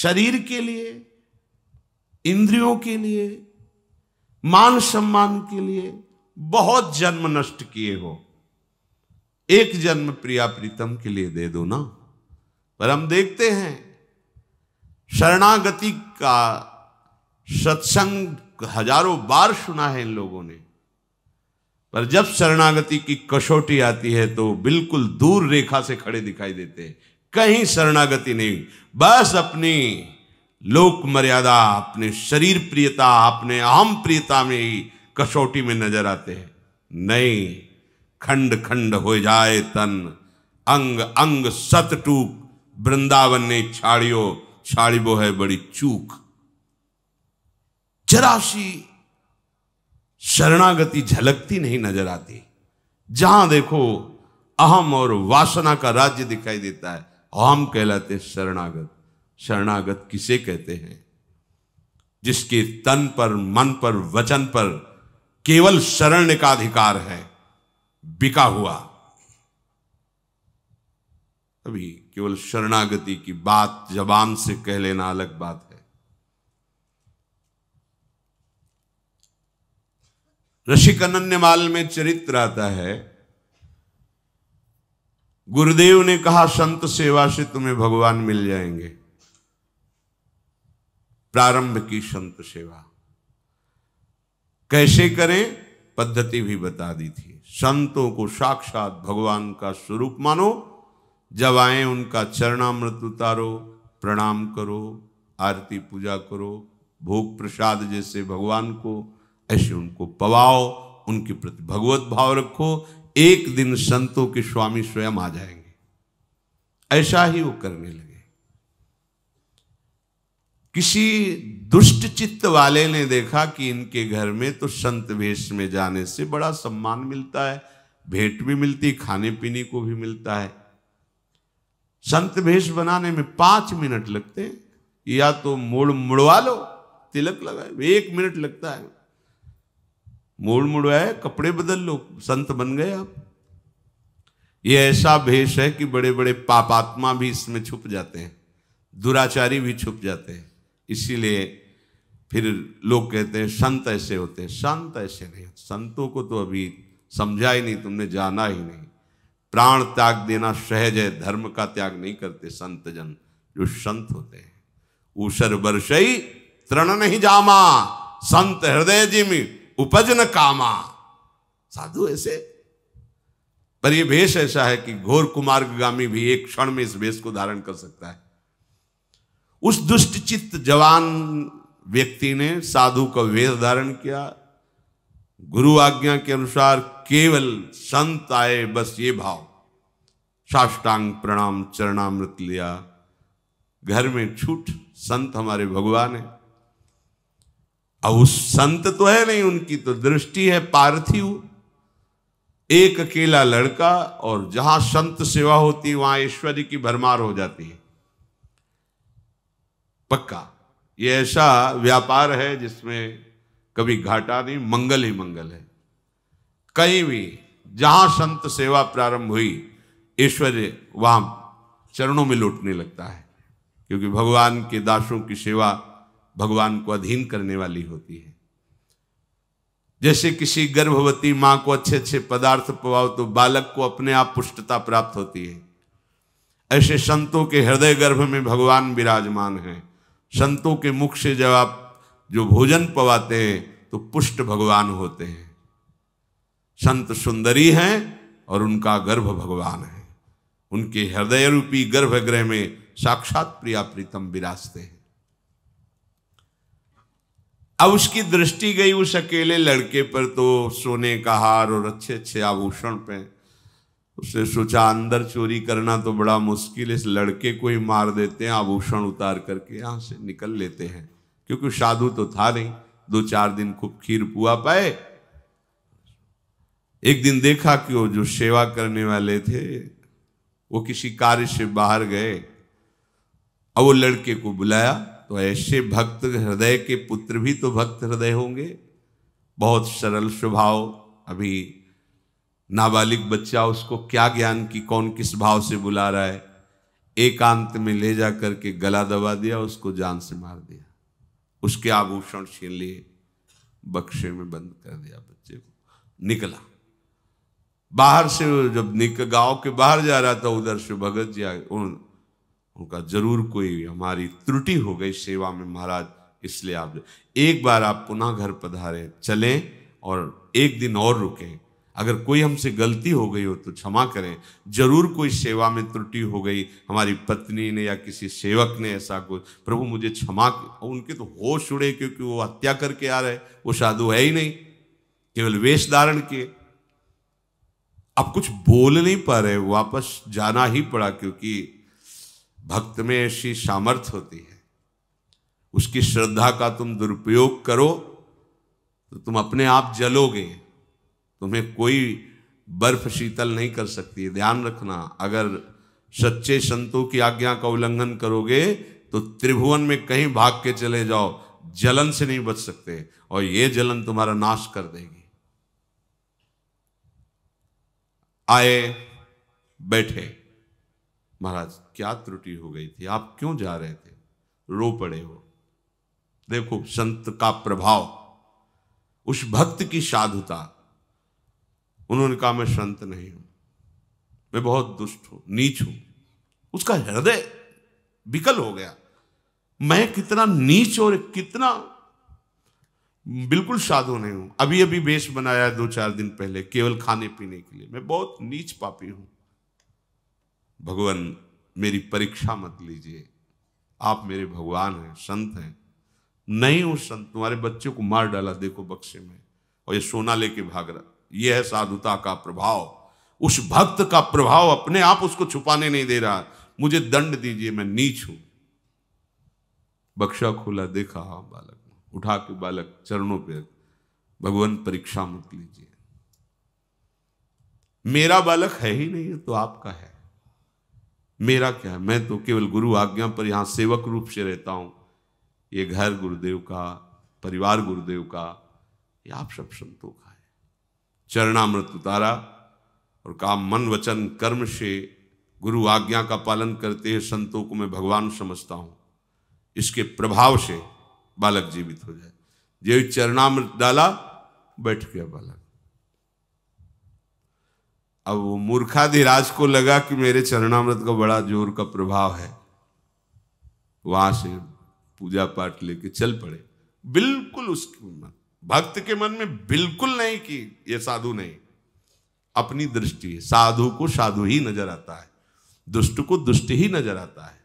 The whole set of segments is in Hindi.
शरीर के लिए, इंद्रियों के लिए, मान सम्मान के लिए बहुत जन्म नष्ट किए हो, एक जन्म प्रिया प्रीतम के लिए दे दो ना। पर हम देखते हैं शरणागति का सत्संग हजारों बार सुना है इन लोगों ने, पर जब शरणागति की कसौटी आती है तो बिल्कुल दूर रेखा से खड़े दिखाई देते हैं। कहीं शरणागति नहीं, बस अपनी लोक मर्यादा, अपने शरीर प्रियता, अपने अहम प्रियता में ही कसौटी में नजर आते हैं। नहीं, खंड खंड हो जाए तन, अंग अंग सत टूक, वृंदावन ने छाड़ियो, छाड़िबो है बड़ी चूक। जरा सी शरणागति झलकती नहीं नजर आती। जहां देखो अहम और वासना का राज्य दिखाई देता है। हम कहलाते शरणागत। शरणागत किसे कहते हैं? जिसके तन पर, मन पर, वचन पर केवल शरण का अधिकार है, बिका हुआ। अभी केवल शरणागति की बात जबान से कह लेना अलग बात है। ऋषिक अनन्यमाल में चरित्र आता है, गुरुदेव ने कहा संत सेवा से तुम्हें भगवान मिल जाएंगे। प्रारंभ की संत सेवा कैसे करें, पद्धति भी बता दी थी। संतों को साक्षात भगवान का स्वरूप मानो, जब आए उनका चरणामृत उतारो, प्रणाम करो, आरती पूजा करो, भोग प्रसाद जैसे भगवान को ऐसे उनको पवाओ, उनके प्रति भगवत भाव रखो। एक दिन संतों के स्वामी स्वयं आ जाएंगे। ऐसा ही वो करने लगे। किसी दुष्ट चित्त वाले ने देखा कि इनके घर में तो संत वेश में जाने से बड़ा सम्मान मिलता है, भेंट भी मिलती, खाने पीने को भी मिलता है। संत भेष बनाने में 5 मिनट लगते हैं, या तो मोड़ मुड़वा लो, तिलक लगाए, 1 मिनट लगता है। मोड़ मुड़वाए, कपड़े बदल लो, संत बन गए आप। ये ऐसा भेष है कि बड़े बड़े पापात्मा भी इसमें छुप जाते हैं, दुराचारी भी छुप जाते हैं। इसीलिए फिर लोग कहते हैं संत ऐसे होते हैं। संत ऐसे नहीं, संतों को तो अभी समझा ही नहीं, तुमने जाना ही नहीं। प्राण त्याग देना सहज है, धर्म का त्याग नहीं करते संत जन जो संत होते हैं। ऊसर बरसई तृण नहीं जामा, संत हृदय जिमि उपज न कामा। साधु ऐसे, पर यह भेष ऐसा है कि घोर कुमार्गामी भी एक क्षण में इस भेष को धारण कर सकता है। उस दुष्ट चित्त जवान व्यक्ति ने साधु का वेश धारण किया, गुरु आज्ञा के अनुसार केवल संत आए, बस ये भाव, साष्टांग प्रणाम, चरणामृत लिया, घर में छूट, संत हमारे भगवान है। अब उस संत तो है नहीं, उनकी तो दृष्टि है पार्थिव, एक अकेला लड़का, और जहां संत सेवा होती है वहां ऐश्वर्य की भरमार हो जाती है। पक्का ये ऐसा व्यापार है जिसमें कभी घाटा नहीं, मंगल ही मंगल है। कहीं भी जहां संत सेवा प्रारंभ हुई, ऐश्वर्य वहां चरणों में लौटने लगता है, क्योंकि भगवान के दासों की सेवा भगवान को अधीन करने वाली होती है। जैसे किसी गर्भवती मां को अच्छे अच्छे पदार्थ पवाओ तो बालक को अपने आप पुष्टता प्राप्त होती है, ऐसे संतों के हृदय गर्भ में भगवान विराजमान हैं। संतों के मुख से जब आप जो भोजन पवाते हैं तो पुष्ट भगवान होते हैं। संत सुंदरी हैं और उनका गर्भ भगवान है। उनके हृदय रूपी गर्भगृह में साक्षात प्रिया प्रीतम विराजते हैं। अब उसकी दृष्टि गई उस अकेले लड़के पर, तो सोने का हार और अच्छे अच्छे आभूषण पे। उसने सोचा अंदर चोरी करना तो बड़ा मुश्किल, इस लड़के को ही मार देते हैं, आभूषण उतार करके यहां से निकल लेते हैं। क्योंकि साधु तो था नहीं, 2-4 दिन खूब खीर पुआ पाए। एक दिन देखा कि वो जो सेवा करने वाले थे वो किसी कार्य से बाहर गए। अब वो लड़के को बुलाया, तो ऐसे भक्त हृदय के पुत्र भी तो भक्त हृदय होंगे, बहुत सरल स्वभाव। अभी नाबालिग बच्चा, उसको क्या ज्ञान की कौन किस भाव से बुला रहा है। एकांत में ले जा करके गला दबा दिया, उसको जान से मार दिया, उसके आभूषण छीन लिए, बक्से में बंद कर दिया बच्चे को। निकला बाहर से, जब गांव के बाहर जा रहा था, उधर से भगत जी आए। उनका जरूर कोई हमारी त्रुटि हो गई सेवा में महाराज, इसलिए आप एक बार आप पुनः घर पधारे, चलें और एक दिन और रुकें। अगर कोई हमसे गलती हो गई हो तो क्षमा करें, जरूर कोई सेवा में त्रुटि हो गई, हमारी पत्नी ने या किसी सेवक ने ऐसा कुछ, प्रभु मुझे क्षमा। उनके तो होश उड़े, क्योंकि वो हत्या करके आ रहे, वो साधु है ही नहीं, केवल वेश धारण किए। अब कुछ बोल नहीं पा रहे, वापस जाना ही पड़ा, क्योंकि भक्त में ऐसी सामर्थ्य होती है, उसकी श्रद्धा का तुम दुरुपयोग करो तो तुम अपने आप जलोगे, तुम्हें कोई बर्फ शीतल नहीं कर सकती है। ध्यान रखना, अगर सच्चे संतों की आज्ञा का उल्लंघन करोगे तो त्रिभुवन में कहीं भाग के चले जाओ, जलन से नहीं बच सकते, और ये जलन तुम्हारा नाश कर देगी। आए, बैठे, महाराज क्या त्रुटि हो गई थी, आप क्यों जा रहे थे, रो पड़े हो। देखो संत का प्रभाव, उस भक्त की साधुता। उन्होंने कहा मैं संत नहीं हूं, मैं बहुत दुष्ट हूं, नीच हूं। उसका हृदय विकल हो गया, मैं कितना नीच और कितना बिल्कुल साधु नहीं हूं। अभी अभी वेश बनाया 2-4 दिन पहले, केवल खाने पीने के लिए, मैं बहुत नीच पापी हूं। भगवान मेरी परीक्षा मत लीजिए, आप मेरे भगवान हैं, संत हैं। नहीं हूं संत, तुम्हारे बच्चे को मार डाला देखो बक्से में, और ये सोना लेके भाग रहा। यह है साधुता का प्रभाव, उस भक्त का प्रभाव अपने आप उसको छुपाने नहीं दे रहा। मुझे दंड दीजिए, मैं नीच हूं। बक्सा खोला, देखा हाँ बालक, उठा के बालक चरणों पे, भगवान परीक्षा मत लीजिए, मेरा बालक है ही नहीं है तो आपका है, मेरा क्या है, मैं तो केवल गुरु आज्ञा पर यहां सेवक रूप से रहता हूं। ये घर गुरुदेव का, परिवार गुरुदेव का, ये आप सब संतों का है। चरणामृत उतारा और कहा मन वचन कर्म से गुरु आज्ञा का पालन करते हैं संतों को मैं भगवान समझता हूं, इसके प्रभाव से बालक जीवित हो जाए। जो चरणामृत डाला, बैठ गया बालक। अब वो मूर्खाधिराज को लगा कि मेरे चरणामृत का बड़ा जोर का प्रभाव है, वहां से पूजा पाठ लेके चल पड़े। बिल्कुल उसके मन, भक्त के मन में बिल्कुल नहीं कि ये साधु नहीं, अपनी दृष्टि है, साधु को साधु ही नजर आता है, दुष्ट को दुष्ट ही नजर आता है।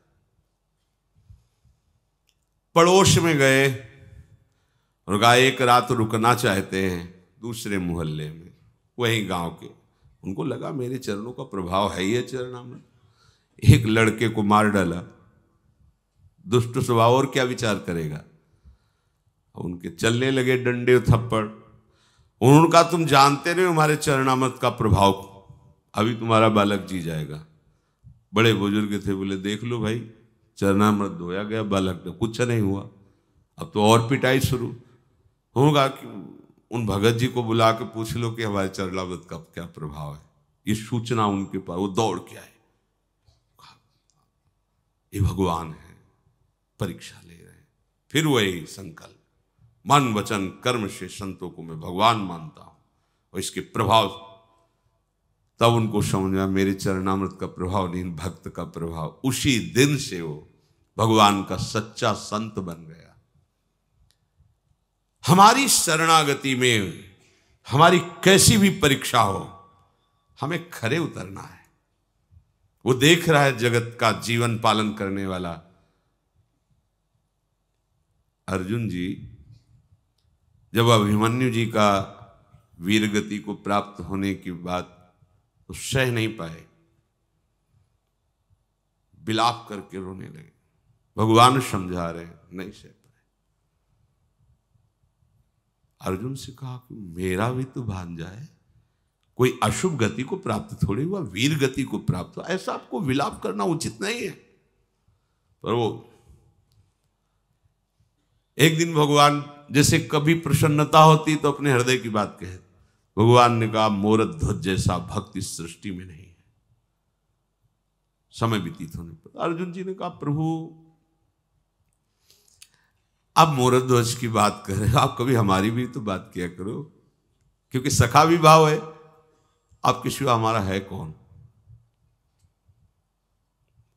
पड़ोस में गए और कहा एक रात रुकना चाहते हैं दूसरे मोहल्ले में, वही गांव के। उनको लगा मेरे चरणों का प्रभाव है ये चरणामृत, एक लड़के को मार डाला, दुष्ट स्वभाव और क्या विचार करेगा। उनके चलने लगे डंडे थप्पड़। उन्होंने कहा तुम जानते नहीं हमारे चरणामृत का प्रभाव, अभी तुम्हारा बालक जी जाएगा। बड़े बुजुर्ग थे, बोले देख लो भाई, चरणामृत धोया गया, बालक ने कुछ नहीं हुआ। अब तो और पिटाई शुरू होगा कि उन भगत जी को बुला के पूछ लो कि हमारे चरणामृत का क्या प्रभाव है। ये सूचना उनके पास, वो दौड़ के आए, ये भगवान है, परीक्षा ले रहे हैं। फिर वही संकल्प, मन वचन कर्म से संतों को मैं भगवान मानता हूं, और इसके प्रभाव, तब उनको समझ में मेरे चरणामृत का प्रभाव नहीं, भक्त का प्रभाव। उसी दिन से वो भगवान का सच्चा संत बन गया। हमारी शरणागति में हमारी कैसी भी परीक्षा हो, हमें खरे उतरना है। वो देख रहा है जगत का जीवन पालन करने वाला। अर्जुन जी जब अभिमन्यु जी का वीरगति को प्राप्त होने की बात तो सह नहीं पाए, विलाप करके रोने लगे। भगवान समझा रहे, नहीं सह पाए। अर्जुन से कहा कि मेरा भी तो भांजा है, कोई अशुभ गति को प्राप्त थोड़ी हुआ, वीर गति को प्राप्त हुआ, ऐसा आपको विलाप करना उचित नहीं है। पर वो एक दिन भगवान जैसे कभी प्रसन्नता होती तो अपने हृदय की बात कहे, भगवान ने कहा मोर ध्वज जैसा भक्त इस सृष्टि में नहीं है। समय व्यतीत होने पर अर्जुन जी ने कहा, प्रभु आप मोरध्वज की बात कर रहे हो, आप कभी हमारी भी तो बात किया करो, क्योंकि सखा भी भाव है, आपके सिवा हमारा है कौन।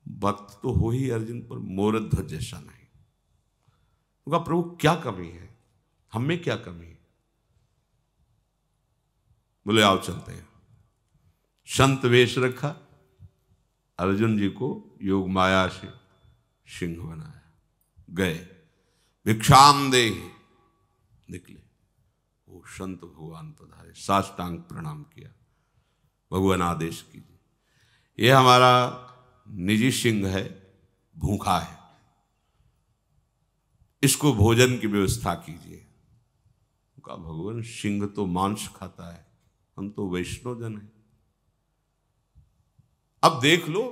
भक्त तो हो ही अर्जुन, पर मोरध्वज जैसा नहीं। तो कहा, प्रभु क्या कमी है, हम में क्या कमी है। बोले आओ चलते हैं। संत वेश रखा, अर्जुन जी को योग माया से सिंह बनाया, गए भिक्षाम दे निकले। वो संत भगवान पधारे, साष्टांग प्रणाम किया, भगवान आदेश कीजिए, ये हमारा निजी सिंह है, भूखा है, इसको भोजन की व्यवस्था कीजिए। कहा, भगवान सिंह तो मांस खाता है, हम तो वैष्णव जन हैं, अब देख लो।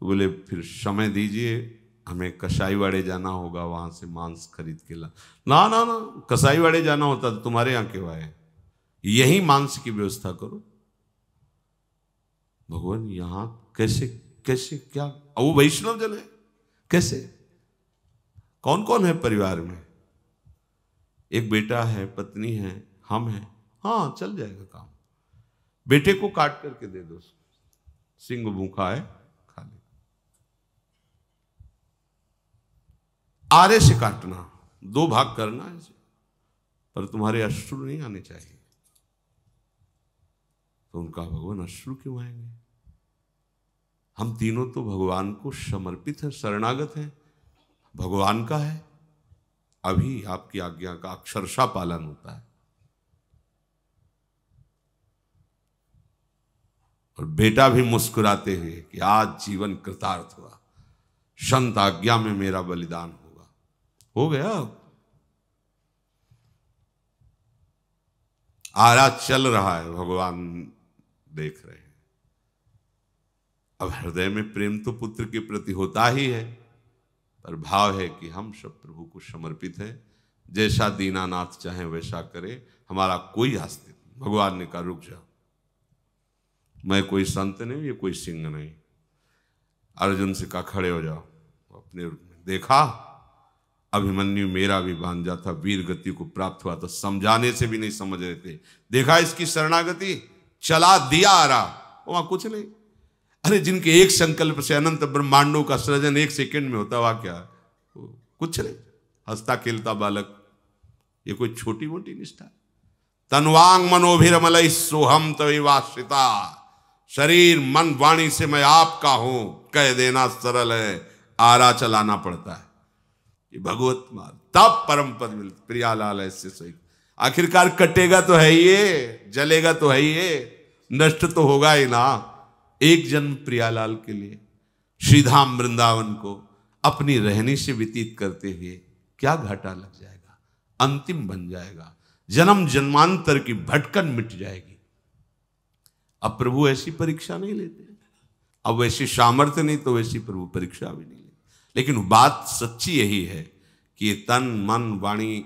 तो बोले फिर समय दीजिए, हमें कसाईवाड़े जाना होगा, वहां से मांस खरीद के ला। ना ना ना, कसाईवाड़े जाना होता तो तुम्हारे यहां क्यों आए, यही मांस की व्यवस्था करो। भगवान यहां कैसे कैसे क्या, वो वैष्णव जन है, कैसे, कौन कौन है परिवार में, एक बेटा है, पत्नी है, हम हैं, हाँ चल जाएगा काम, बेटे को काट करके दे दो, सिंह भूखा है खा ले। आरे से काटना, 2 भाग करना है, पर तुम्हारे अश्रु नहीं आने चाहिए। तो उनका, भगवान अश्रु क्यों आएंगे, हम तीनों तो भगवान को समर्पित हैं, शरणागत हैं, भगवान का है, अभी आपकी आज्ञा का अक्षरशः पालन होता है। और बेटा भी मुस्कुराते हुए कि आज जीवन कृतार्थ हुआ, संत आज्ञा में मेरा बलिदान होगा, हो गया। आरा चल रहा है, भगवान देख रहे हैं। अब हृदय में प्रेम तो पुत्र के प्रति होता ही है, पर भाव है कि हम सब प्रभु को समर्पित है, जैसा दीनानाथ चाहे वैसा करे, हमारा कोई आस्तिक। भगवान ने कहा, रुक जाओ, मैं कोई संत नहीं, ये कोई सिंह नहीं। अर्जुन से कहा, खड़े हो जाओ। अपने देखा, अभिमन्यु मेरा भी भांजा था, वीर गति को प्राप्त हुआ, तो समझाने से भी नहीं समझ रहे थे। देखा इसकी शरणागति, चला दिया आ रहा, वहां कुछ नहीं। अरे जिनके एक संकल्प से अनंत ब्रह्मांडों का सृजन 1 सेकंड में होता, वह क्या कुछ नहीं, हंसता खेलता बालक, ये कोई छोटी मोटी निष्ठा। तन्वांग मनोभिरमल सोहम तविवाश्रिता, शरीर मन वाणी से मैं आपका हूं कह देना सरल है, आरा चलाना पड़ता है। ये भगवत मार्ग, तब परम पद मिलता। प्रियालाल ऐसे सही, आखिरकार कटेगा तो है ये, जलेगा तो है ये, नष्ट तो होगा ही ना। एक जन्म प्रियालाल के लिए श्रीधाम वृंदावन को अपनी रहनी से व्यतीत करते हुए क्या घाटा लग जाएगा, अंतिम बन जाएगा, जन्म जन्मांतर की भटकन मिट जाएगी। अब प्रभु ऐसी परीक्षा नहीं लेते, अब वैसी सामर्थ्य नहीं तो वैसी प्रभु परीक्षा भी नहीं लेते। लेकिन बात सच्ची यही है कि ये तन मन वाणी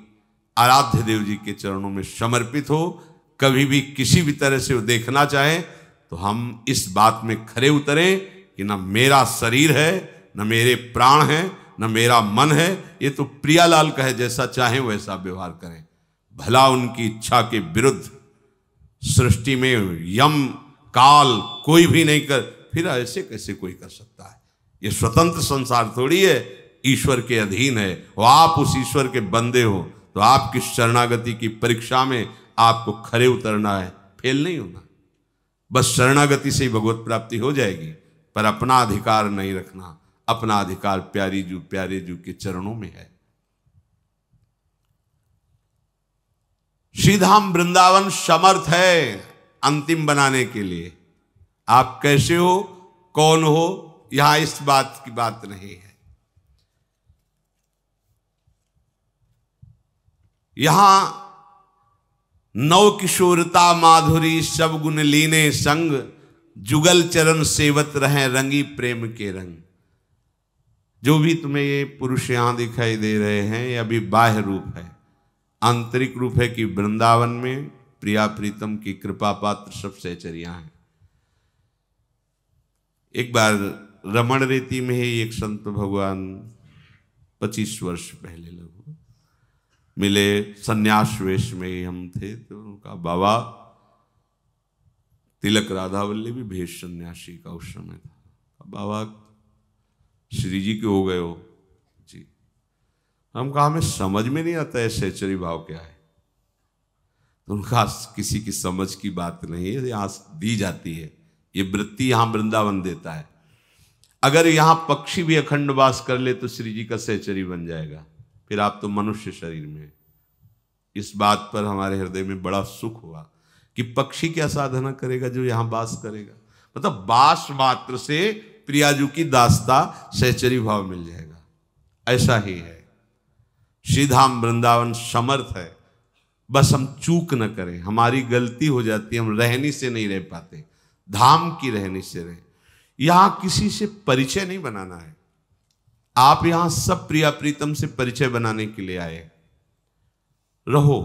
आराध्य देव जी के चरणों में समर्पित हो। कभी भी किसी भी तरह से वो देखना चाहे तो हम इस बात में खरे उतरें कि न मेरा शरीर है, न मेरे प्राण है, न मेरा मन है, ये तो प्रियालाल कहे जैसा चाहे वैसा व्यवहार करें। भला उनकी इच्छा के विरुद्ध सृष्टि में यम काल कोई भी नहीं कर, फिर ऐसे कैसे कोई कर सकता है। ये स्वतंत्र संसार थोड़ी है, ईश्वर के अधीन है। और आप उस ईश्वर के बंदे हो तो आपकी शरणागति की परीक्षा में आपको खरे उतरना है, फेल नहीं होना। बस शरणागति से ही भगवत प्राप्ति हो जाएगी, पर अपना अधिकार नहीं रखना। अपना अधिकार प्यारे जू के चरणों में है। श्रीधाम वृंदावन समर्थ है अंतिम बनाने के लिए। आप कैसे हो, कौन हो, यहां इस बात की बात नहीं है। यहां नव किशोरता माधुरी सब गुण लीने संग, जुगल चरण सेवत रहे रंगी प्रेम के रंग। जो भी तुम्हें ये पुरुष यहां दिखाई दे रहे हैं, ये अभी बाह्य रूप है। आंतरिक रूप है कि वृंदावन में प्रिया प्रीतम की कृपा पात्र सब सहचरियां हैं। एक बार रमण रेती में ही एक संत भगवान 25 वर्ष पहले लगभग मिले, सन्यास वेश में ही हम थे। तो उनका बाबा तिलक राधावल्लभी भेष सन्यासी का उस समय था। बाबा श्री जी के हो गए हो जी। हम कहा हमें समझ में नहीं आता है सहचरी भाव क्या है। तो उनका किसी की समझ की बात नहीं है, यहाँ दी जाती है ये वृत्ति, यहाँ वृंदावन देता है। अगर यहाँ पक्षी भी अखंड वास कर ले तो श्री जी का सहचरी बन जाएगा, फिर आप तो मनुष्य शरीर में। इस बात पर हमारे हृदय में बड़ा सुख हुआ कि पक्षी क्या साधना करेगा जो यहाँ वास करेगा। मतलब वास मात्र से प्रियाजू की दास्ता सहचरी भाव मिल जाएगा। ऐसा ही है, श्रीधाम वृंदावन समर्थ है, बस हम चूक न करें। हमारी गलती हो जाती है, हम रहनी से नहीं रह पाते, धाम की रहनी से रहे। यहां किसी से परिचय नहीं बनाना है। आप यहां सब प्रिया प्रीतम से परिचय बनाने के लिए आए। रहो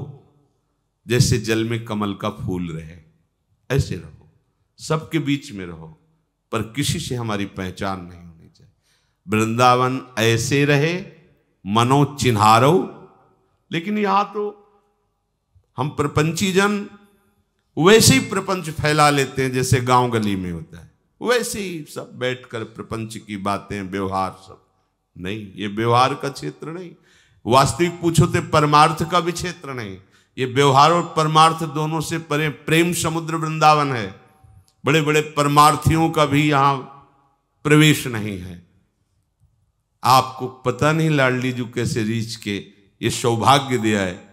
जैसे जल में कमल का फूल रहे, ऐसे रहो, सबके बीच में रहो, पर किसी से हमारी पहचान नहीं होनी चाहिए। वृंदावन ऐसे रहे, मनो चिन्हारो। लेकिन यहां तो हम प्रपंची जन वैसे ही प्रपंच फैला लेते हैं जैसे गांव गली में होता है, वैसे ही सब बैठकर प्रपंच की बातें, व्यवहार सब नहीं। ये व्यवहार का क्षेत्र नहीं, वास्तविक पूछो तो परमार्थ का भी क्षेत्र नहीं। ये व्यवहार और परमार्थ दोनों से परे प्रेम समुद्र वृंदावन है। बड़े बड़े परमार्थियों का भी यहां प्रवेश नहीं है। आपको पता नहीं लाडली जी कैसे रीछ के ये सौभाग्य दिया है।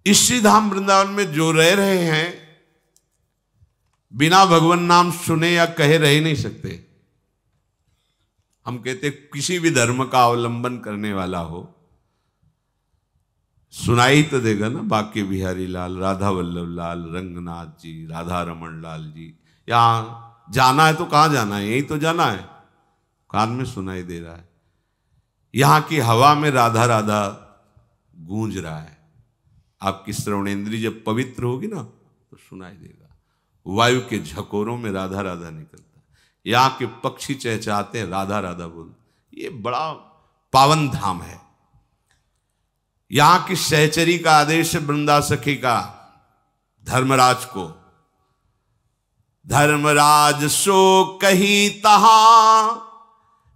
इस श्रीधाम वृंदावन में जो रह रहे हैं, बिना भगवान नाम सुने या कहे रह नहीं सकते। हम कहते किसी भी धर्म का अवलंबन करने वाला हो, सुनाई तो देगा ना, बाके बिहारी लाल, राधा वल्लभ लाल, रंगनाथ जी, राधा रमन लाल जी। यहां जाना है तो कहां जाना है, यही तो जाना है, कान में सुनाई दे रहा है। यहां की हवा में राधा राधा गूंज रहा है। आपकी श्रवणेंद्री जब पवित्र होगी ना तो सुनाई देगा। वायु के झकोरों में राधा राधा निकलता है। यहाँ के पक्षी चहचहाते हैं, राधा राधा बोलते। ये बड़ा पावन धाम है। यहाँ की सहचरी का आदेश है वृंदा सखी का धर्मराज को। धर्मराज सो कही तहा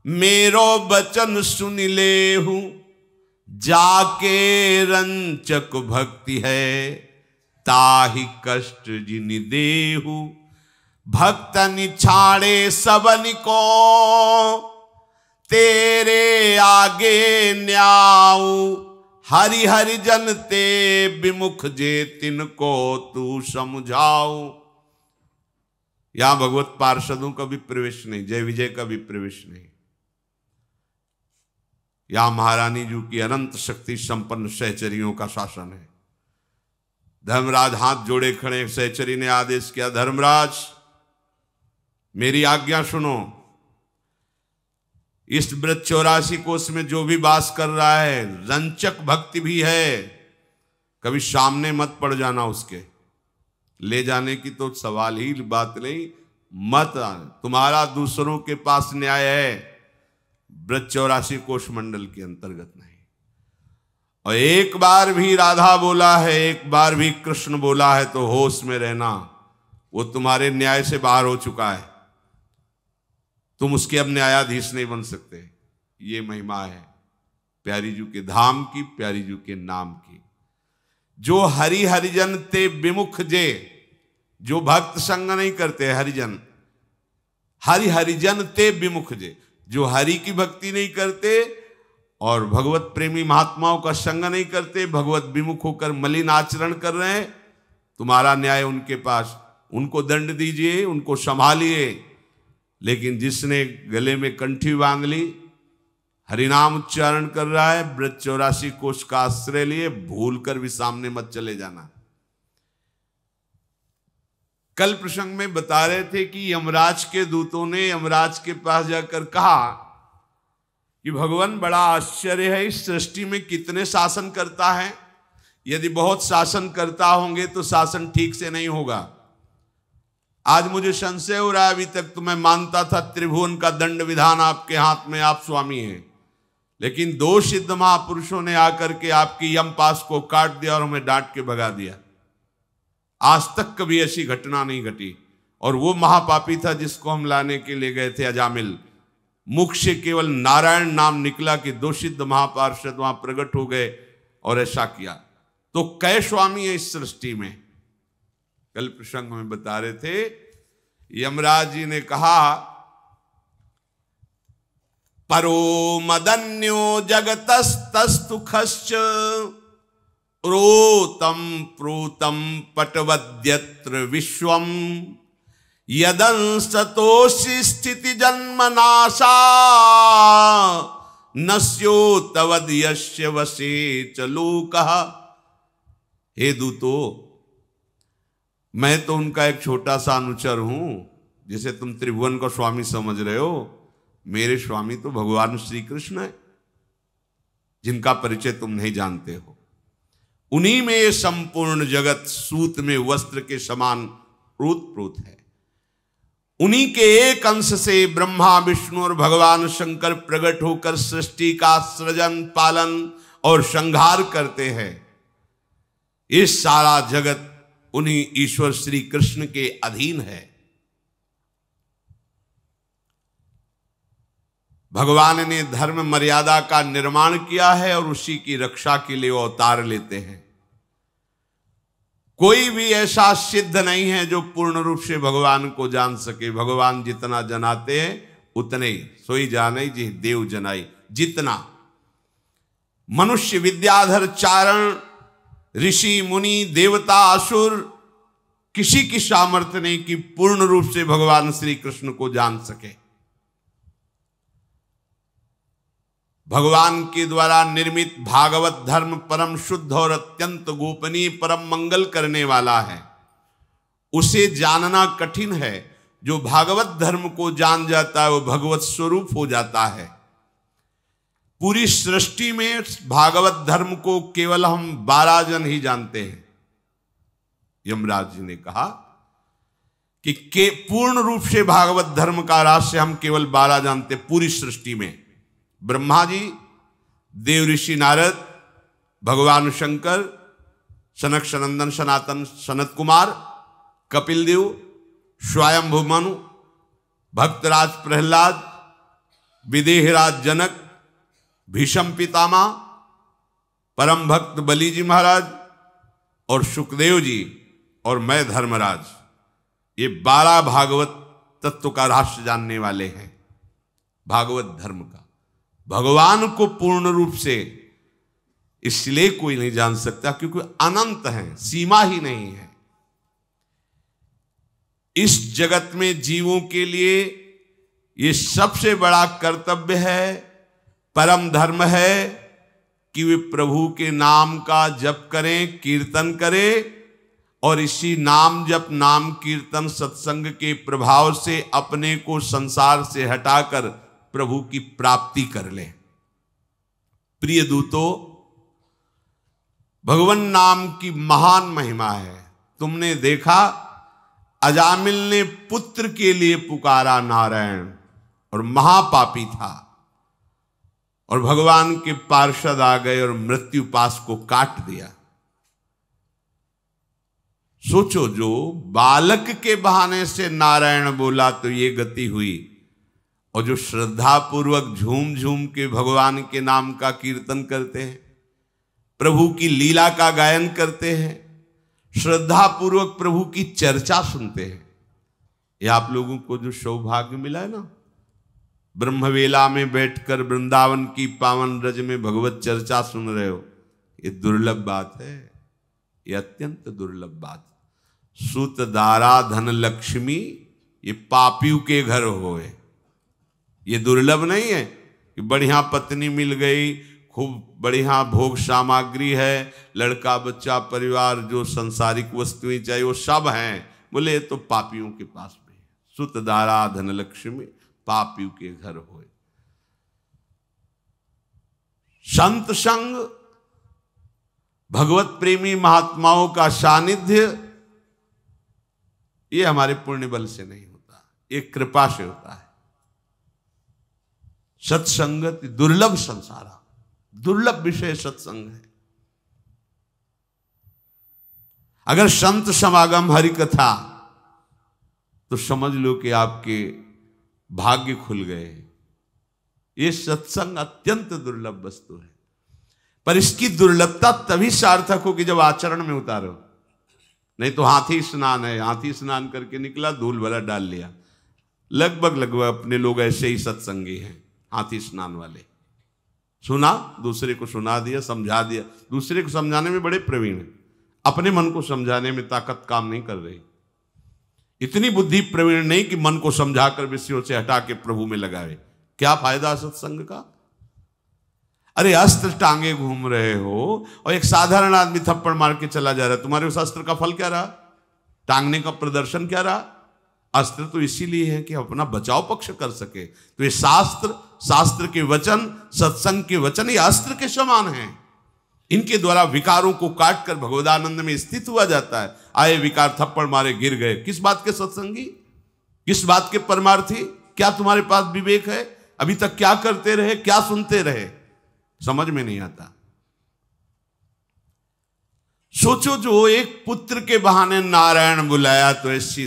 मेरो बचन सुन लेहूं, जाके रंचक भक्ति है ताहि कष्ट जिनि देहु। भक्तन छाड़े सबन को तेरे आगे न्याऊ। हरि हरि जन ते विमुख जे तिनको तू समझाऊ। यहां भगवत पार्षदों का भी प्रवेश नहीं, जय विजय का भी प्रवेश नहीं। यहां महारानी जी की अनंत शक्ति संपन्न सहचरियों का शासन है। धर्मराज हाथ जोड़े खड़े, सहचरी ने आदेश किया, धर्मराज मेरी आज्ञा सुनो। इस व्रत 84 कोष में जो भी वास कर रहा है, रंचक भक्ति भी है, कभी सामने मत पड़ जाना उसके। ले जाने की तो सवाल ही बात नहीं, मत। तुम्हारा दूसरों के पास न्याय है, व्रत 84 कोष मंडल के अंतर्गत नहीं। और एक बार भी राधा बोला है, एक बार भी कृष्ण बोला है तो होश में रहना, वो तुम्हारे न्याय से बाहर हो चुका है। तुम उसके अब न्यायाधीश नहीं बन सकते। ये महिमा है प्यारी जी के धाम की, प्यारी जी के नाम की। जो हरि हरिजन ते विमुख जे, जो भक्त संग नहीं करते, हरिजन, हरि हरिजन ते विमुख जे, जो हरि की भक्ति नहीं करते और भगवत प्रेमी महात्माओं का संग नहीं करते, भगवत विमुख होकर मलिन आचरण कर रहे हैं, तुम्हारा न्याय उनके पास। उनको दंड दीजिए, उनको संभालिए। लेकिन जिसने गले में कंठी बांध ली, हरिनाम उच्चारण कर रहा है, व्रत 84 कोष का आश्रय लिए, भूल कर भी सामने मत चले जाना। कल प्रसंग में बता रहे थे कि यमराज के दूतों ने यमराज के पास जाकर कहा कि भगवान बड़ा आश्चर्य है, इस सृष्टि में कितने शासन करता है। यदि बहुत शासन करता होंगे तो शासन ठीक से नहीं होगा। आज मुझे संशय हो रहा है, अभी तक तो मैं मानता था त्रिभुवन का दंड विधान आपके हाथ में, आप स्वामी हैं, लेकिन दो सिद्ध महापुरुषों ने आकर के आपकी यम पास को काट दिया और हमें डांट के भगा दिया। आज तक कभी ऐसी घटना नहीं घटी। और वो महापापी था जिसको हम लाने के लिए गए थे, अजामिल, मुख से केवल नारायण नाम निकला कि दो सिद्ध महापार्षद वहां प्रकट हो गए और ऐसा किया। तो कै स्वामी है इस सृष्टि में? कल प्रसंग में बता रहे थे, यमराज जी ने कहा, परो मदन्यो जगतस्तुखश्च रोतम प्रोतम पटवद्यत्र विश्वम यदंसतोषि स्थिति जन्मनाशा नस्यो तवद यस्य वशे च लोकः। हे दूतो, मैं तो उनका एक छोटा सा अनुचर हूं, जिसे तुम त्रिभुवन का स्वामी समझ रहे हो। मेरे स्वामी तो भगवान श्री कृष्ण है, जिनका परिचय तुम नहीं जानते हो। उन्हीं में ये संपूर्ण जगत सूत में वस्त्र के समान ओतप्रोत है। उन्हीं के एक अंश से ब्रह्मा विष्णु और भगवान शंकर प्रकट होकर सृष्टि का सृजन पालन और संहार करते हैं। ये सारा जगत उन्हीं ईश्वर श्री कृष्ण के अधीन है। भगवान ने धर्म मर्यादा का निर्माण किया है और उसी की रक्षा के लिए वो अवतार लेते हैं। कोई भी ऐसा सिद्ध नहीं है जो पूर्ण रूप से भगवान को जान सके। भगवान जितना जनाते हैं उतने सोई जाने जी देव जनाई। जितना मनुष्य विद्याधर चारण ऋषि मुनि देवता असुर किसी की सामर्थ्य नहीं कि पूर्ण रूप से भगवान श्री कृष्ण को जान सके। भगवान के द्वारा निर्मित भागवत धर्म परम शुद्ध और अत्यंत गोपनीय परम मंगल करने वाला है। उसे जानना कठिन है। जो भागवत धर्म को जान जाता है वो भगवत स्वरूप हो जाता है। पूरी सृष्टि में भागवत धर्म को केवल हम 12 जन ही जानते हैं। यमराज जी ने कहा कि पूर्ण रूप से भागवत धर्म का रहस्य हम केवल 12 जानते पूरी सृष्टि में। ब्रह्मा जी, देव ऋषि नारद, भगवान शंकर, सनक सनंदन सनातन सनत कुमार, कपिल देव, स्वयंभु मनु, भक्तराज प्रहलाद, विदेहराज जनक, भीष्म पितामह, परम भक्त बलि जी महाराज और सुखदेव जी और मैं धर्मराज, ये 12 भागवत तत्व का रहस्य जानने वाले हैं। भागवत धर्म का भगवान को पूर्ण रूप से इसलिए कोई नहीं जान सकता क्योंकि अनंत है, सीमा ही नहीं है। इस जगत में जीवों के लिए ये सबसे बड़ा कर्तव्य है, परम धर्म है कि वे प्रभु के नाम का जप करें, कीर्तन करें और इसी नाम जप, नाम कीर्तन, सत्संग के प्रभाव से अपने को संसार से हटाकर प्रभु की प्राप्ति कर ले। प्रिय दूतों, भगवान नाम की महान महिमा है। तुमने देखा अजामिल ने पुत्र के लिए पुकारा नारायण और महापापी था और भगवान के पार्षद आ गए और मृत्यु पास को काट दिया। सोचो, जो बालक के बहाने से नारायण बोला तो ये गति हुई, और जो श्रद्धा पूर्वक झूम झूम के भगवान के नाम का कीर्तन करते हैं, प्रभु की लीला का गायन करते हैं, श्रद्धा पूर्वक प्रभु की चर्चा सुनते हैं, ये आप लोगों को जो सौभाग्य मिला है ना, ब्रह्मवेला में बैठकर वृंदावन की पावन रज में भगवत चर्चा सुन रहे हो, ये दुर्लभ बात है, ये अत्यंत दुर्लभ बात। सुत दारा धन लक्ष्मी ये पापियों के घर होए, ये दुर्लभ नहीं है कि बढ़िया पत्नी मिल गई, खूब बढ़िया भोग सामग्री है, लड़का बच्चा परिवार जो संसारिक वस्तुएं चाहिए वो सब हैं, बोले ये तो पापियों के पास भी है। सुत दारा धन लक्ष्मी पापियों के घर होए। संत संग, भगवत प्रेमी महात्माओं का सानिध्य ये हमारे पुण्य बल से नहीं होता, ये कृपा से होता है। सत्संगत दुर्लभ संसारा, दुर्लभ विषय सत्संग है। अगर संत समागम हरि कथा, तो समझ लो कि आपके भाग्य खुल गए। ये सत्संग अत्यंत दुर्लभ वस्तु है, पर इसकी दुर्लभता तभी सार्थक होगी जब आचरण में उतारो। नहीं तो हाथी स्नान है, हाथी स्नान करके निकला, धूल भला डाल लिया। लगभग अपने लोग ऐसे ही सत्संगी हैं, हाथी स्नान वाले। सुना, दूसरे को सुना दिया, समझा दिया। दूसरे को समझाने में बड़े प्रवीण हैं, अपने मन को समझाने में ताकत काम नहीं कर रही। इतनी बुद्धि प्रवीण नहीं कि मन को समझाकर विषयों से हटा के प्रभु में लगावे। क्या फायदा सत्संग का? अरे अस्त्र टांगे घूम रहे हो और एक साधारण आदमी थप्पड़ मार के चला जा रहा है, तुम्हारे उस अस्त्र का फल क्या रहा? टांगने का प्रदर्शन क्या रहा? अस्त्र तो इसीलिए है कि अपना बचाव पक्ष कर सके। तो ये शास्त्र के वचन, सत्संग के वचन, ये अस्त्र के समान हैं। इनके द्वारा विकारों को काट कर भगवदानंद में स्थित हुआ जाता है। आए विकार, थप्पड़ मारे, गिर गए। किस बात के सत्संगी, किस बात के परमार्थी? क्या तुम्हारे पास विवेक है? अभी तक क्या करते रहे, क्या सुनते रहे, समझ में नहीं आता। सोचो, जो एक पुत्र के बहाने नारायण बुलाया तो ऐसी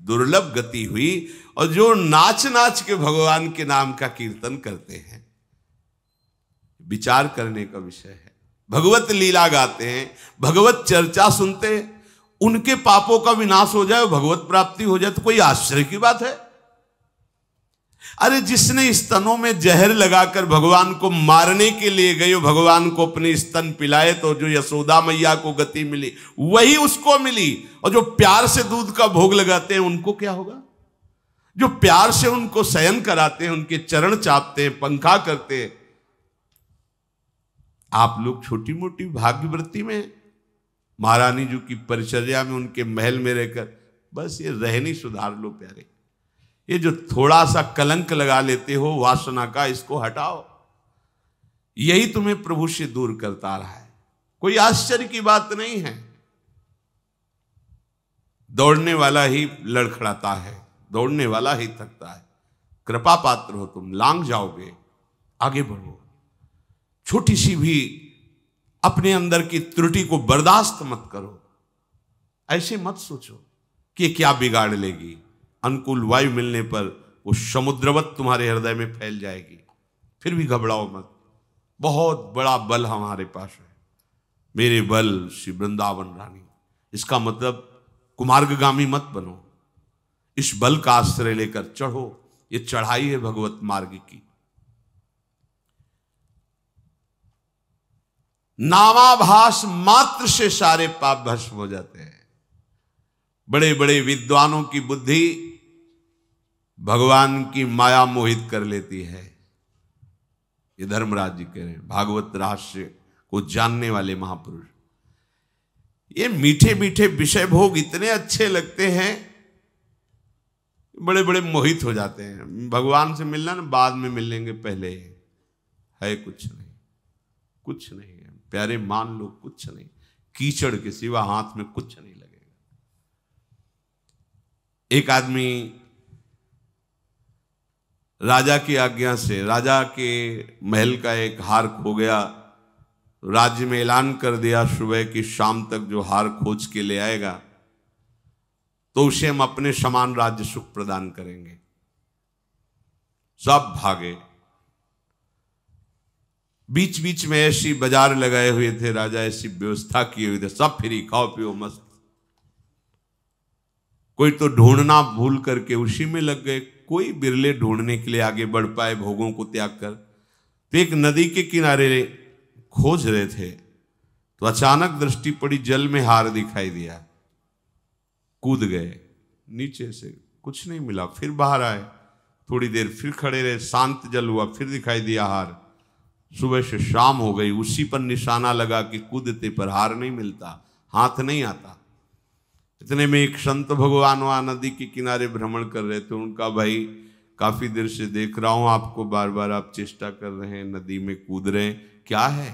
दुर्लभ गति हुई, और जो नाच नाच के भगवान के नाम का कीर्तन करते हैं, विचार करने का विषय है। भगवत लीला गाते हैं, भगवत चर्चा सुनते हैं, उनके पापों का विनाश हो जाए, भगवत प्राप्ति हो जाए, तो कोई आश्चर्य की बात है? अरे जिसने स्तनों में जहर लगाकर भगवान को मारने के लिए गए, भगवान को अपने स्तन पिलाए, तो जो यशोदा मैया को गति मिली वही उसको मिली। और जो प्यार से दूध का भोग लगाते हैं उनको क्या होगा? जो प्यार से उनको शयन कराते हैं, उनके चरण चापते हैं, पंखा करते हैं। आप लोग छोटी मोटी भाग्यवृत्ति में, महारानी जी की परिचर्या में, उनके महल में रहकर बस ये रहनी सुधार लो प्यारे। ये जो थोड़ा सा कलंक लगा लेते हो वासना का, इसको हटाओ। यही तुम्हें प्रभु से दूर करता रहा है। कोई आश्चर्य की बात नहीं है। दौड़ने वाला ही लड़खड़ाता है, दौड़ने वाला ही थकता है। कृपा पात्र हो तुम, लांग जाओगे, आगे बढ़ो। छोटी सी भी अपने अंदर की त्रुटि को बर्दाश्त मत करो। ऐसे मत सोचो कि क्या बिगाड़ लेगी। अनुकूल वायु मिलने पर वो समुद्रवत तुम्हारे हृदय में फैल जाएगी। फिर भी घबराओ मत, बहुत बड़ा बल हमारे पास है। मेरे बल श्री वृंदावन रानी। इसका मतलब कुमार्गगामी मत बनो, इस बल का आश्रय लेकर चढ़ो। ये चढ़ाई है भगवत मार्ग की। नामाभास मात्र से सारे पाप भस्म हो जाते हैं। बड़े बड़े विद्वानों की बुद्धि भगवान की माया मोहित कर लेती है। ये धर्मराज जी कह रहे हैं, भागवत रहस्य को जानने वाले महापुरुष। ये मीठे मीठे विषय भोग इतने अच्छे लगते हैं, बड़े बड़े मोहित हो जाते हैं। भगवान से मिलना ना, बाद में मिल लेंगे, पहले है कुछ नहीं, कुछ नहीं है प्यारे, मान लो कुछ नहीं। कीचड़ के सिवा हाथ में कुछ नहीं लगेगा। एक आदमी राजा की आज्ञा से, राजा के महल का एक हार खो गया। राज्य में ऐलान कर दिया सुबह की शाम तक जो हार खोज के ले आएगा तो उसे हम अपने समान राज्य सुख प्रदान करेंगे। सब भागे। बीच बीच में ऐसी बाजार लगाए हुए थे राजा, ऐसी व्यवस्था किए हुए थे, सब फ्री, खाओ पियो मस्त। कोई तो ढूंढना भूल करके उसी में लग गए। कोई बिरले ढूंढने के लिए आगे बढ़ पाए भोगों को त्याग कर। तो एक नदी के किनारे खोज रहे थे तो अचानक दृष्टि पड़ी, जल में हार दिखाई दिया। कूद गए नीचे से, कुछ नहीं मिला। फिर बाहर आए, थोड़ी देर फिर खड़े रहे, शांत जल हुआ, फिर दिखाई दिया हार। सुबह से शाम हो गई, उसी पर निशाना लगा कि कूदते पर हार नहीं मिलता, हाथ नहीं आता। इतने में एक संत भगवान वहां नदी के किनारे भ्रमण कर रहे थे। उनका, भाई काफी देर से देख रहा हूं आपको, बार बार आप चेष्टा कर रहे हैं, नदी में कूद रहे हैं, क्या है?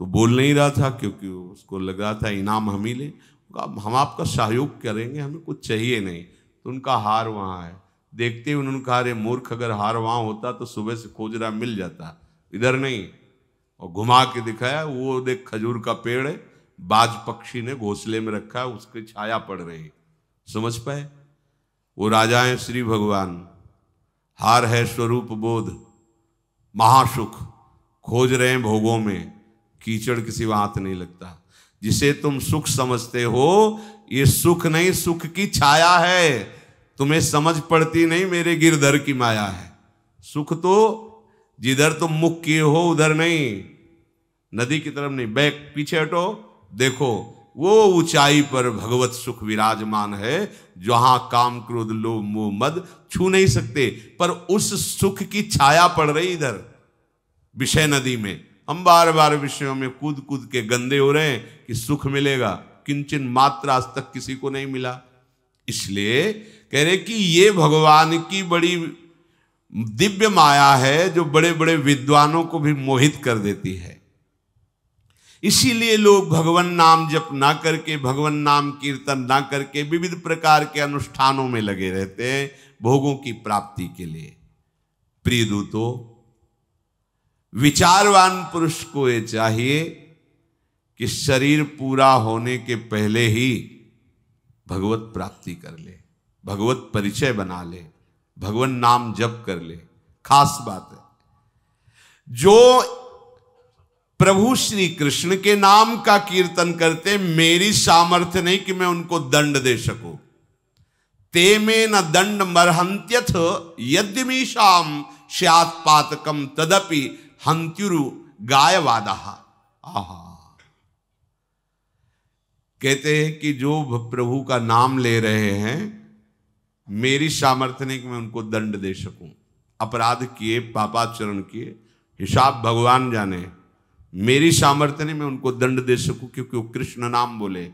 तो बोल नहीं रहा था क्योंकि उसको लग रहा था इनाम हम ही ले। हम आपका सहयोग करेंगे, हमें कुछ चाहिए नहीं। तो उनका हार वहाँ है। देखते ही उन्होंने कहा, अरे मूर्ख, अगर हार वहाँ होता तो सुबह से खोज रहा मिल जाता, इधर नहीं। और घुमा के दिखाया, वो देख खजूर का पेड़ है, बाज पक्षी ने घोंसले में रखा है, उसकी छाया पड़ रही। समझ पाए? वो राजा है श्री भगवान। हार है स्वरूप बोध, महासुख खोज रहे हैं भोगों में, कीचड़ किसी हाथ नहीं लगता। जिसे तुम सुख समझते हो, ये सुख नहीं, सुख की छाया है। तुम्हें समझ पड़ती नहीं, मेरे गिरधर की माया है। सुख तो जिधर तुम मुख किए हो उधर नहीं, नदी की तरफ नहीं, बैक पीछे हटो, देखो वो ऊंचाई पर भगवत सुख विराजमान है, जहां काम क्रोध लोभ मोह मद छू नहीं सकते। पर उस सुख की छाया पड़ रही इधर विषय नदी में। हम बार बार विषयों में कूद कूद के गंदे हो रहे हैं कि सुख मिलेगा, किंचन मात्र आज तक किसी को नहीं मिला। इसलिए कह रहे कि ये भगवान की बड़ी दिव्य माया है, जो बड़े बड़े विद्वानों को भी मोहित कर देती है। इसीलिए लोग भगवान नाम जप ना करके, भगवान नाम कीर्तन ना करके विविध प्रकार के अनुष्ठानों में लगे रहते हैं, भोगों की प्राप्ति के लिए। प्रिय दूतों, विचारवान पुरुष को ये चाहिए कि शरीर पूरा होने के पहले ही भगवत प्राप्ति कर ले, भगवत परिचय बना ले, भगवान नाम जप कर ले। खास बात है, जो प्रभु श्री कृष्ण के नाम का कीर्तन करते, मेरी सामर्थ्य नहीं कि मैं उनको दंड दे सकूं। ते में न दंड मरहंत्यथ यद्यमीशाम स्यात् पातकम तदपि हंत्युरु गायवादः। आहा, कहते हैं कि जो प्रभु का नाम ले रहे हैं, मेरी सामर्थ्य नहीं कि मैं उनको दंड दे सकूं। अपराध किए, पापाचरण किए, हिसाब भगवान जाने। मेरी सामर्थ्य नहीं मैं उनको दंड दे सकूं, क्योंकि वो कृष्ण नाम बोले,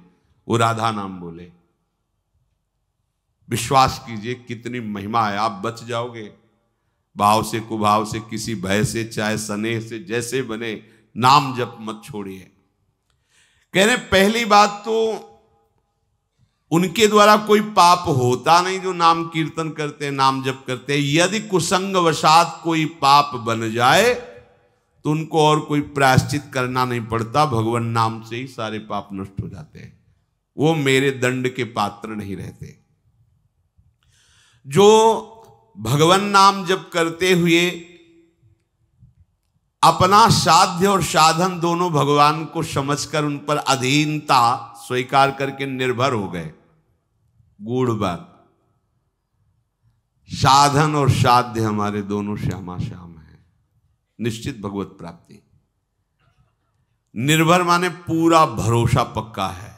वो राधा नाम बोले। विश्वास कीजिए कितनी महिमा है, आप बच जाओगे। भाव से कुभाव से, किसी भय से, चाहे स्नेह से, जैसे बने नाम जप मत छोड़िए। कह रहे पहली बात तो उनके द्वारा कोई पाप होता नहीं जो नाम कीर्तन करते हैं, नाम जप करते हैं। यदि कुसंग वशात कोई पाप बन जाए तो उनको और कोई प्रायश्चित करना नहीं पड़ता, भगवान नाम से ही सारे पाप नष्ट हो जाते हैं। वो मेरे दंड के पात्र नहीं रहते। जो भगवान नाम जप करते हुए अपना साध्य और साधन दोनों भगवान को समझकर उन पर अधीनता स्वीकार करके निर्भर हो गए, गूढ़ बात। साधन और साध्य हमारे दोनों श्यामा श्याम है, निश्चित भगवत प्राप्ति। निर्भर माने पूरा भरोसा पक्का है।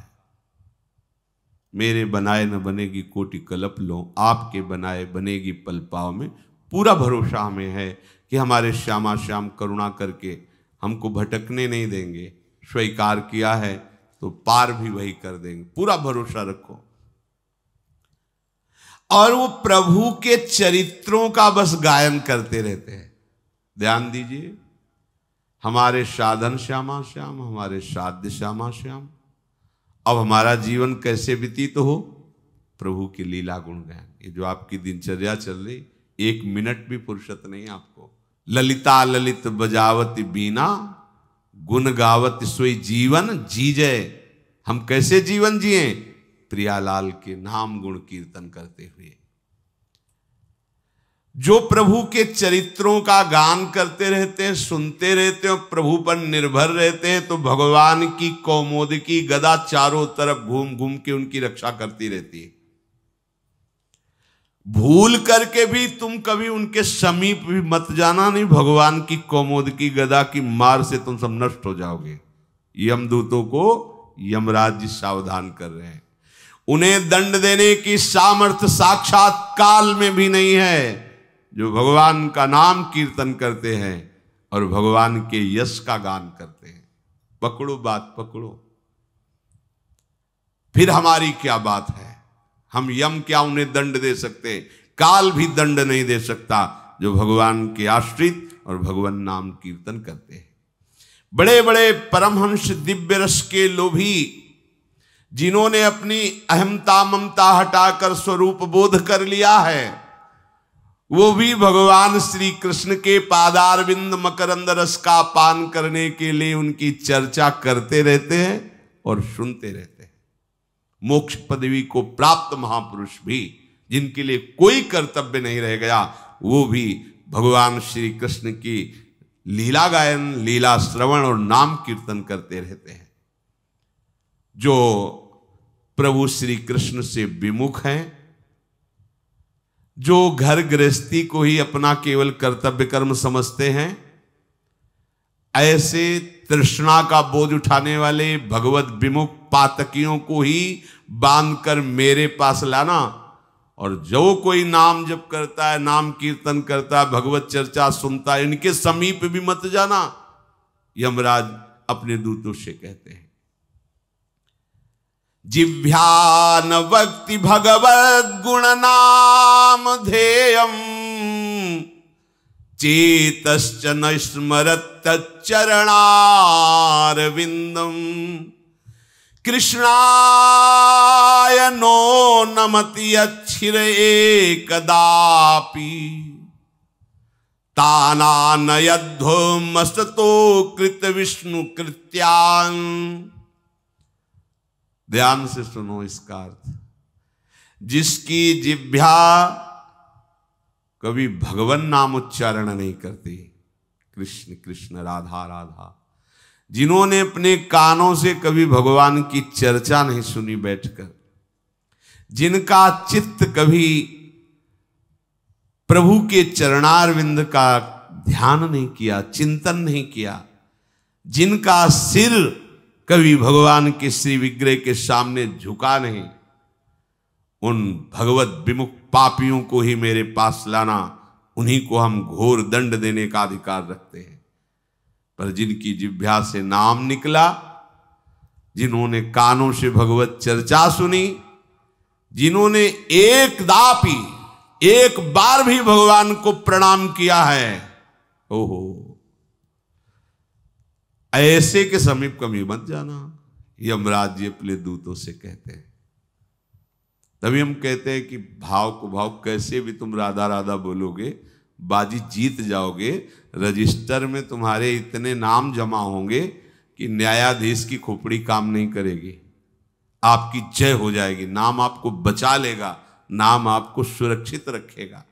मेरे बनाए न बनेगी कोटि कल्प लो, आपके बनाए बनेगी पल पाव में। पूरा भरोसा हमें है कि हमारे श्यामा श्याम करुणा करके हमको भटकने नहीं देंगे। स्वीकार किया है तो पार भी वही कर देंगे, पूरा भरोसा रखो। और वो प्रभु के चरित्रों का बस गायन करते रहते हैं। ध्यान दीजिए, हमारे साधन श्यामा श्याम, हमारे साध्य श्यामा श्याम। अब हमारा जीवन कैसे व्यतीत हो? प्रभु की लीला गुण गायन। ये जो आपकी दिनचर्या चल रही, एक मिनट भी फुर्सत नहीं आपको। ललिता ललित बजावत बीना, गुण गावत सोई जीवन जीजय। हम कैसे जीवन जिए? प्रियालाल के नाम गुण कीर्तन करते हुए। जो प्रभु के चरित्रों का गान करते रहते हैं, सुनते रहते हैं और प्रभु पर निर्भर रहते हैं, तो भगवान की कौमोदकी गदा चारों तरफ घूम घूम के उनकी रक्षा करती रहती है। भूल करके भी तुम कभी उनके समीप भी मत जाना, नहीं भगवान की कौमोदकी गदा की मार से तुम सब नष्ट हो जाओगे। यमदूतों को यमराज जी सावधान कर रहे हैं। उन्हें दंड देने की सामर्थ्य साक्षात काल में भी नहीं है, जो भगवान का नाम कीर्तन करते हैं और भगवान के यश का गान करते हैं। पकड़ो बात, पकड़ो। फिर हमारी क्या बात है? हम यम क्या उन्हें दंड दे सकते? काल भी दंड नहीं दे सकता, जो भगवान के आश्रित और भगवान नाम कीर्तन करते हैं। बड़े बड़े परमहंस दिव्य रस के लोभी जिन्होंने अपनी अहमता ममता हटाकर स्वरूप बोध कर लिया है, वो भी भगवान श्री कृष्ण के पादारविंद मकरंद रस का पान करने के लिए उनकी चर्चा करते रहते हैं और सुनते रहते हैं। मोक्ष पदवी को प्राप्त महापुरुष भी, जिनके लिए कोई कर्तव्य नहीं रह गया, वो भी भगवान श्री कृष्ण की लीला गायन, लीला श्रवण और नाम कीर्तन करते रहते हैं। जो प्रभु श्री कृष्ण से विमुख हैं, जो घर गृहस्थी को ही अपना केवल कर्तव्य कर्म समझते हैं, ऐसे तृष्णा का बोझ उठाने वाले भगवत विमुख पातकियों को ही बांधकर मेरे पास लाना, और जो कोई नाम जप करता है, नाम कीर्तन करता है, भगवत चर्चा सुनता है, इनके समीप भी मत जाना, यमराज अपने दूतों से कहते हैं। जिह्वान वक्ति भगवद गुण नाम ध्येयम चेतश्च न स्मरत् चरणारविंदम कृष्णाय नो नमति अच्छिर एकदापि तानानयद्धो मस्ततो कृत विष्णु कृत्यान। ध्यान से सुनो इसका अर्थ। जिसकी जिह्वा कभी भगवान नाम उच्चारण नहीं करती, कृष्ण कृष्ण राधा राधा, जिन्होंने अपने कानों से कभी भगवान की चर्चा नहीं सुनी बैठकर, जिनका चित्त कभी प्रभु के चरणारविंद का ध्यान नहीं किया, चिंतन नहीं किया, जिनका सिर कभी भगवान के श्री विग्रह के सामने झुका नहीं, उन भगवत विमुख पापियों को ही मेरे पास लाना, उन्हीं को हम घोर दंड देने का अधिकार रखते हैं। पर जिनकी जिह्वा से नाम निकला, जिन्होंने कानों से भगवत चर्चा सुनी, जिन्होंने एकदापि एक बार भी भगवान को प्रणाम किया है, ओहो, ऐसे के समीप कभी मत जाना, यमराज जी अपने दूतों से कहते हैं। तभी हम कहते हैं कि भाव को भाव, कैसे भी तुम राधा राधा बोलोगे, बाजी जीत जाओगे, रजिस्टर में तुम्हारे इतने नाम जमा होंगे कि न्यायाधीश की खोपड़ी काम नहीं करेगी, आपकी जय हो जाएगी, नाम आपको बचा लेगा, नाम आपको सुरक्षित रखेगा।